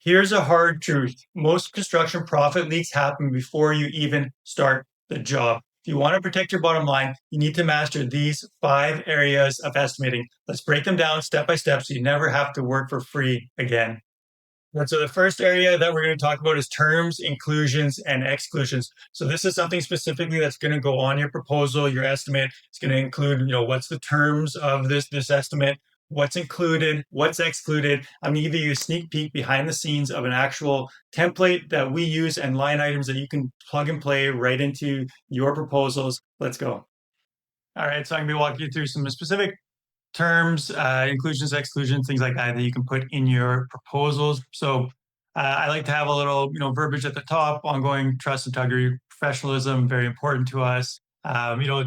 Here's a hard truth. Most construction profit leaks happen before you even start the job. If you want to protect your bottom line, you need to master these 5 areas of estimating. Let's break them down step by step so you never have to work for free again. And so the first area that we're going to talk about is terms, inclusions, and exclusions. So this is something specifically that's going to go on your proposal, your estimate. It's going to include, what's the terms of this estimate, what's included, what's excluded. I'm going to give you a sneak peek behind the scenes of an actual template that we use and line items that you can plug and play right into your proposals. Let's go. All right, so I'm going to be walking you through some specific terms, inclusions, exclusions, things like that you can put in your proposals. So I like to have a little, verbiage at the top: ongoing trust, integrity, professionalism, very important to us.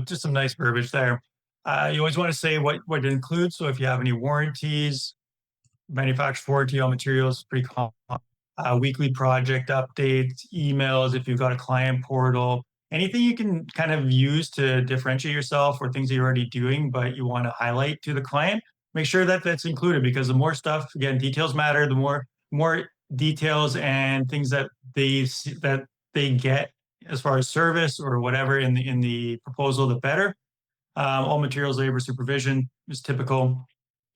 Just some nice verbiage there. You always want to say what it includes. So if you have any warranties, manufacturer's warranty on materials, pretty common. Weekly project updates, emails, if you've got a client portal, anything you can kind of use to differentiate yourself or things that you're already doing, but you want to highlight to the client, make sure that that's included, because the more stuff, again, details matter. The more details and things that they get as far as service or whatever in the proposal, the better. All materials, labor, supervision is typical.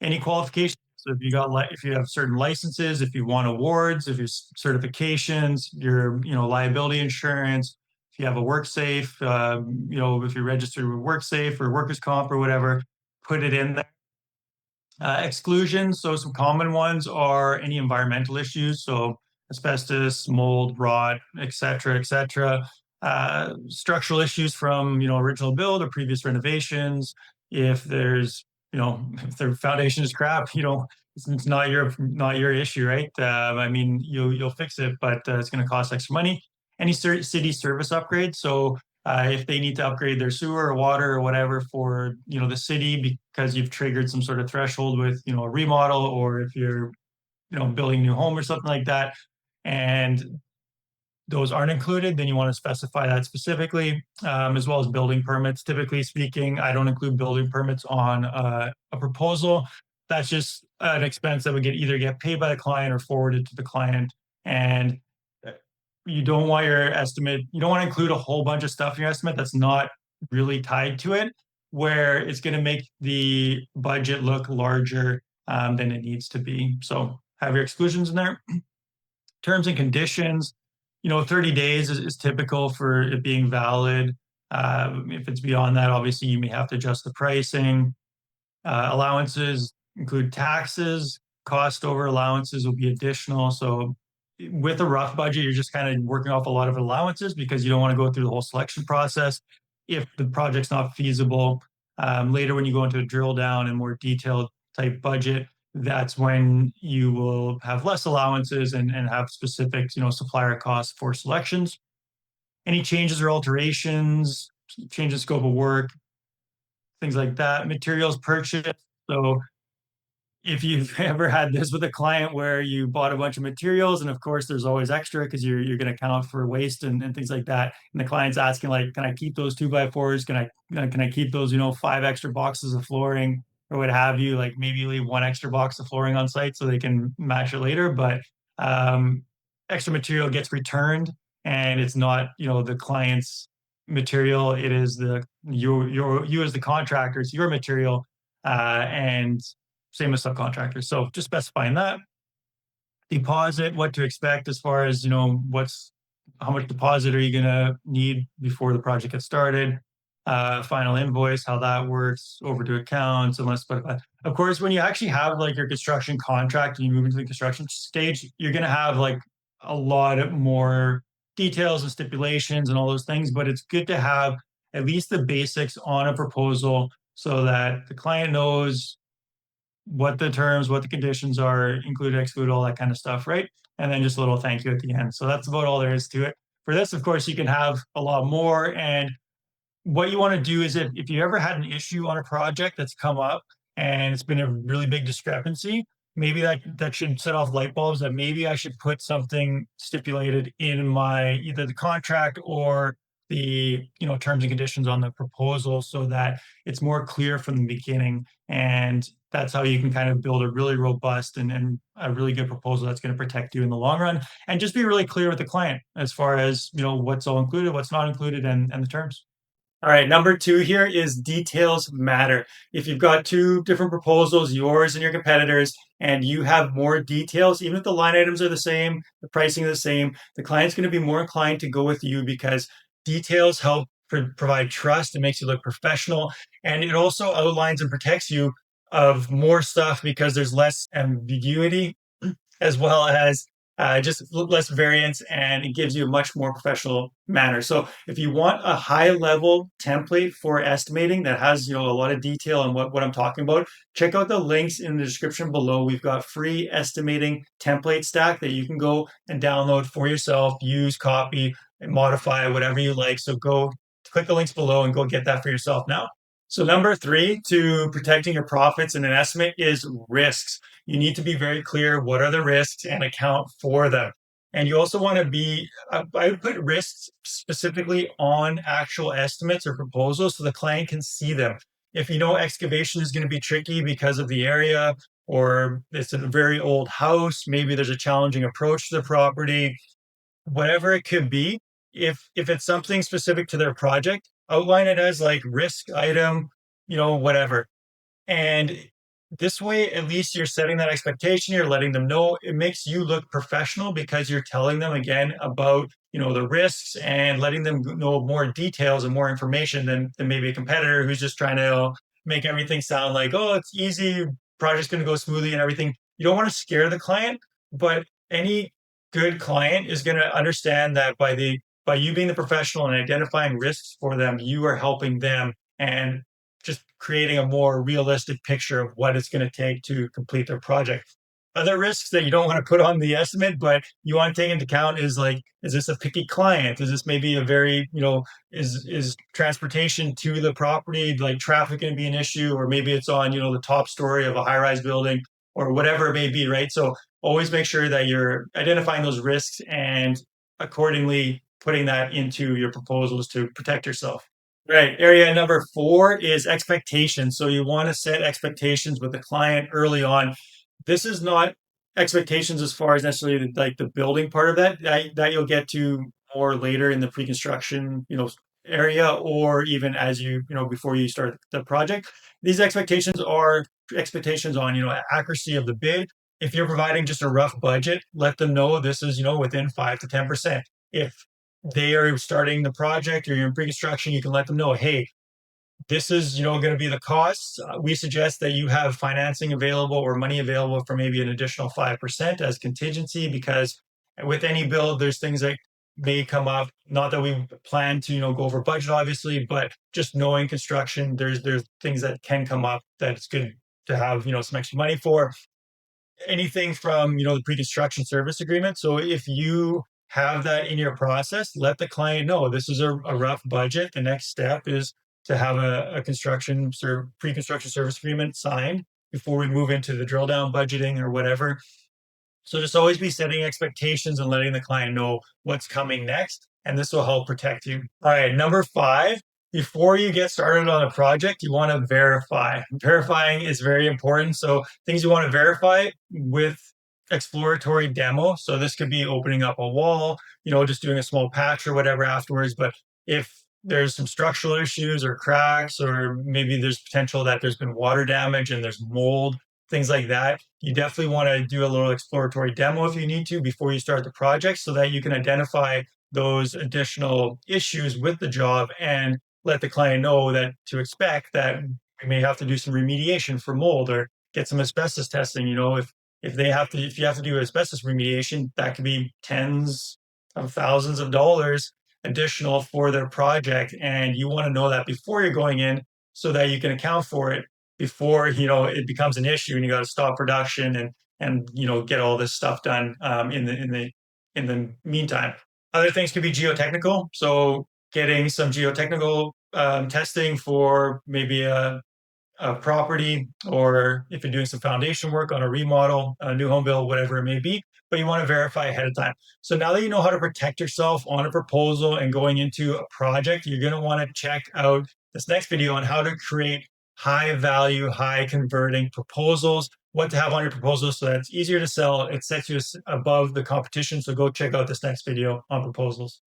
Any qualifications. So if you have certain licenses, if you want awards, if you certifications, your liability insurance, if you have a WorkSafe, if you're registered with WorkSafe or workers' comp or whatever, put it in there. Exclusions. So some common ones are any environmental issues, so asbestos, mold, rot, etc., etc. Structural issues from original build or previous renovations. If if the foundation is crap, it's not your issue, right? I mean, you'll fix it, but it's going to cost extra money. Any city service upgrades. So if they need to upgrade their sewer or water or whatever for the city because you've triggered some sort of threshold with a remodel, or if you're building a new home or something like that, and those aren't included, then you want to specify that specifically, as well as building permits. Typically speaking, I don't include building permits on a proposal. That's just an expense that would either get paid by the client or forwarded to the client. And you don't want to include a whole bunch of stuff in your estimate that's not really tied to it, where it's going to make the budget look larger than it needs to be. So have your exclusions in there. Terms and conditions. 30 days is typical for it being valid. If it's beyond that, obviously you may have to adjust the pricing. Allowances include taxes. Cost over allowances will be additional. So with a rough budget, you're just kind of working off a lot of allowances because you don't want to go through the whole selection process if the project's not feasible. Later, when you go into a drill down and more detailed type budget, that's when you will have less allowances and have specific, supplier costs for selections. Any changes or alterations, change in scope of work, things like that. Materials purchased. So if you've ever had this with a client where you bought a bunch of materials, and of course there's always extra because you're going to account for waste and things like that, and the client's asking, like, can I keep those 2x4s? Can I keep those 5 extra boxes of flooring or what have you? Like maybe leave 1 extra box of flooring on site so they can match it later, but extra material gets returned, and it's not the client's material. It is you as the contractor, it's your material, and same as subcontractors. So just specifying that. Deposit, what to expect as far as, how much deposit are you going to need before the project gets started? Final invoice, how that works, over to accounts, unless, but of course, when you actually have like your construction contract and you move into the construction stage, you're going to have like a lot more details and stipulations and all those things, but it's good to have at least the basics on a proposal so that the client knows what the terms, what the conditions are, include, exclude, all that kind of stuff, right? And then just a little thank you at the end. So that's about all there is to it. For this, of course, you can have a lot more. And what you want to do is if you ever had an issue on a project that's come up and it's been a really big discrepancy, maybe that should set off light bulbs that maybe I should put something stipulated in my either the contract or the terms and conditions on the proposal so that it's more clear from the beginning. And that's how you can kind of build a really robust and a really good proposal that's going to protect you in the long run. And just be really clear with the client as far as what's all included, what's not included, and the terms. All right, number two here is details matter. If you've got two different proposals, yours and your competitors, and you have more details, even if the line items are the same, the pricing is the same, the client's going to be more inclined to go with you because details help provide trust. It makes you look professional, and it also outlines and protects you of more stuff because there's less ambiguity as well as just less variance, and it gives you a much more professional manner. So if you want a high level template for estimating that has a lot of detail on what I'm talking about, check out the links in the description below. We've got free estimating template stack that you can go and download for yourself, use, copy, and modify whatever you like. So go click the links below and go get that for yourself now. So number three to protecting your profits in an estimate is risks. You need to be very clear what are the risks and account for them. And you also want to be, I would put risks specifically on actual estimates or proposals so the client can see them. If you know excavation is going to be tricky because of the area, or it's a very old house, maybe there's a challenging approach to the property, whatever it could be, if it's something specific to their project, outline it as like risk item, whatever. And this way, at least you're setting that expectation, you're letting them know. It makes you look professional because you're telling them again about, the risks and letting them know more details and more information than maybe a competitor who's just trying to make everything sound like, oh, it's easy, project's going to go smoothly and everything. You don't want to scare the client, but any good client is going to understand that by you being the professional and identifying risks for them, you are helping them and just creating a more realistic picture of what it's going to take to complete their project. Other risks that you don't want to put on the estimate, but you want to take into account is like, is this a picky client? Is this maybe a very, is transportation to the property, like traffic going to be an issue? Or maybe it's on, the top story of a high rise building or whatever it may be, right? So always make sure that you're identifying those risks and accordingly putting that into your proposals to protect yourself. Right. Area number four is expectations. So you want to set expectations with the client early on. This is not expectations as far as necessarily like the building part of that you'll get to more later in the pre-construction, area, or even as before you start the project. These expectations are expectations on, accuracy of the bid. If you're providing just a rough budget, let them know this is, within 5 to 10%. If they are starting the project or you're in pre-construction, you can let them know, hey, this is going to be the cost. We suggest that you have financing available or money available for maybe an additional 5% as contingency, because with any build, there's things that may come up. Not that we plan to go over budget, obviously, but just knowing construction, there's things that can come up that it's good to have some extra money for. Anything from the pre-construction service agreement. So if you have that in your process, let the client know this is a rough budget. The next step is to have a pre-construction service agreement signed before we move into the drill down budgeting or whatever. So just always be setting expectations and letting the client know what's coming next. And this will help protect you. All right, number five, before you get started on a project, you want to verify. Verifying is very important. So things you want to verify with exploratory demo. So this could be opening up a wall, just doing a small patch or whatever afterwards. But if there's some structural issues or cracks, or maybe there's potential that there's been water damage and there's mold, things like that, you definitely want to do a little exploratory demo if you need to before you start the project so that you can identify those additional issues with the job and let the client know that to expect that we may have to do some remediation for mold or get some asbestos testing. If you have to do asbestos remediation, that could be tens of thousands of dollars additional for their project. And you want to know that before you're going in so that you can account for it before it becomes an issue and you got to stop production and get all this stuff done in the meantime. Other things could be geotechnical, so getting some geotechnical testing for maybe a property, or if you're doing some foundation work on a remodel, a new home build, whatever it may be. but you want to verify ahead of time. So now that you know how to protect yourself on a proposal and going into a project, you're going to want to check out this next video on how to create high value, high converting proposals, what to have on your proposal so that it's easier to sell. It sets you above the competition. So go check out this next video on proposals.